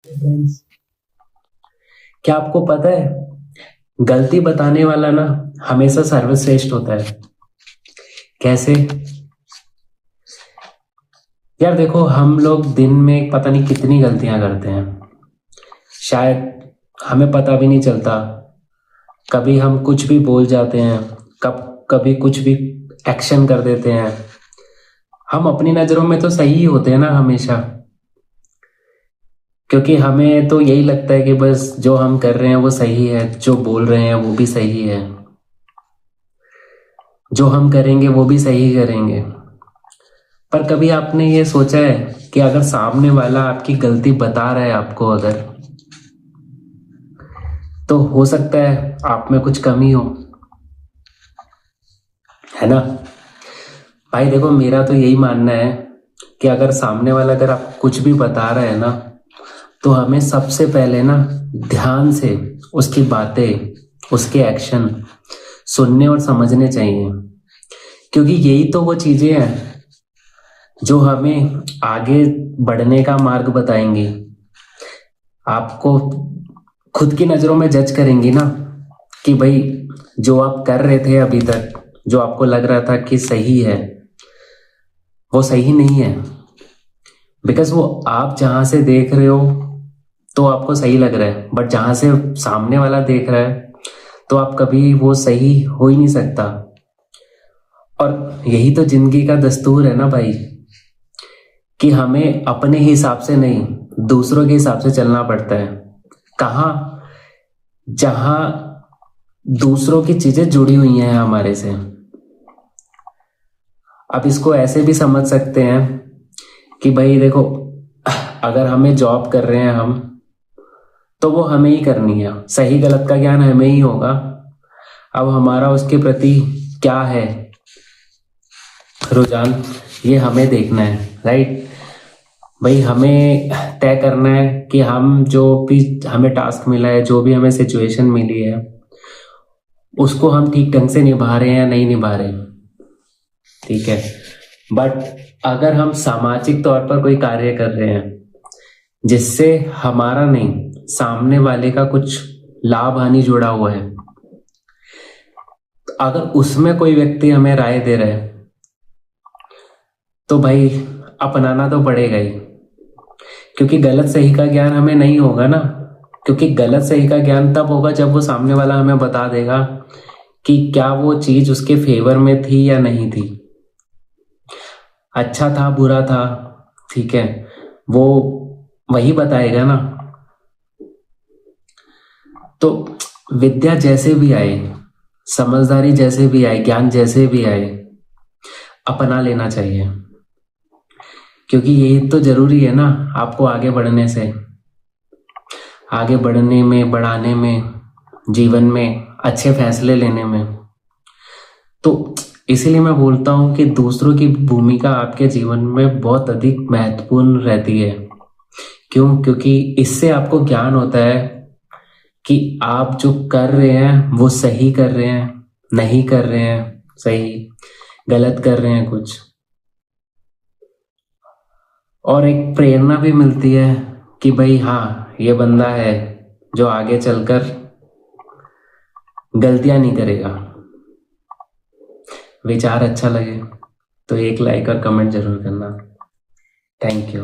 Friends, क्या आपको पता है गलती बताने वाला ना हमेशा सर्वश्रेष्ठ होता है। कैसे? यार देखो, हम लोग दिन में पता नहीं कितनी गलतियां करते हैं। शायद हमें पता भी नहीं चलता। कभी हम कुछ भी बोल जाते हैं, कभी कुछ भी एक्शन कर देते हैं। हम अपनी नजरों में तो सही ही होते हैं ना हमेशा, क्योंकि हमें तो यही लगता है कि बस जो हम कर रहे हैं वो सही है, जो बोल रहे हैं वो भी सही है, जो हम करेंगे वो भी सही करेंगे। पर कभी आपने ये सोचा है कि अगर सामने वाला आपकी गलती बता रहा है आपको, अगर, तो हो सकता है आप में कुछ कमी हो, है ना? भाई देखो, मेरा तो यही मानना है कि अगर सामने वाला अगर आप कुछ भी बता रहा है ना, तो हमें सबसे पहले ना ध्यान से उसकी बातें, उसके एक्शन सुनने और समझने चाहिए, क्योंकि यही तो वो चीजें हैं जो हमें आगे बढ़ने का मार्ग बताएंगी। आपको खुद की नजरों में जज करेंगी ना कि भाई जो आप कर रहे थे अभी तक, जो आपको लग रहा था कि सही है, वो सही नहीं है। बिकॉज वो आप जहां से देख रहे हो तो आपको सही लग रहा है, बट जहां से सामने वाला देख रहा है तो आप कभी वो सही हो ही नहीं सकता। और यही तो जिंदगी का दस्तूर है ना भाई, कि हमें अपने हिसाब से नहीं, दूसरों के हिसाब से चलना पड़ता है। कहाँ? जहां दूसरों की चीजें जुड़ी हुई हैं हमारे से। अब इसको ऐसे भी समझ सकते हैं कि भाई देखो, अगर हमें जॉब कर रहे हैं हम, तो वो हमें ही करनी है, सही गलत का ज्ञान हमें ही होगा। अब हमारा उसके प्रति क्या है रुझान, ये हमें देखना है, राइट? भाई हमें तय करना है कि हम जो भी हमें टास्क मिला है, जो भी हमें सिचुएशन मिली है, उसको हम ठीक ढंग से निभा रहे हैं या नहीं निभा रहे। ठीक है, बट अगर हम सामाजिक तौर पर कोई कार्य कर रहे हैं जिससे हमारा नहीं, सामने वाले का कुछ लाभ हानि जुड़ा हुआ है, तो अगर उसमें कोई व्यक्ति हमें राय दे रहा है, तो भाई अपनाना तो पड़ेगा ही। क्योंकि गलत सही का ज्ञान हमें नहीं होगा ना, क्योंकि गलत सही का ज्ञान तब होगा जब वो सामने वाला हमें बता देगा कि क्या वो चीज उसके फेवर में थी या नहीं थी, अच्छा था बुरा था। ठीक है, वो वही बताएगा ना। तो विद्या जैसे भी आए, समझदारी जैसे भी आए, ज्ञान जैसे भी आए, अपना लेना चाहिए, क्योंकि यही तो जरूरी है ना आपको आगे बढ़ने से, आगे बढ़ने में, बढ़ाने में, जीवन में अच्छे फैसले लेने में। तो इसीलिए मैं बोलता हूँ कि दूसरों की भूमिका आपके जीवन में बहुत अधिक महत्वपूर्ण रहती है। क्यों? क्योंकि इससे आपको ज्ञान होता है कि आप जो कर रहे हैं वो सही कर रहे हैं, नहीं कर रहे हैं सही, गलत कर रहे हैं कुछ। और एक प्रेरणा भी मिलती है कि भाई हाँ, ये बंदा है जो आगे चलकर गलतियां नहीं करेगा। विचार अच्छा लगे तो एक लाइक और कमेंट जरूर करना। Thank you.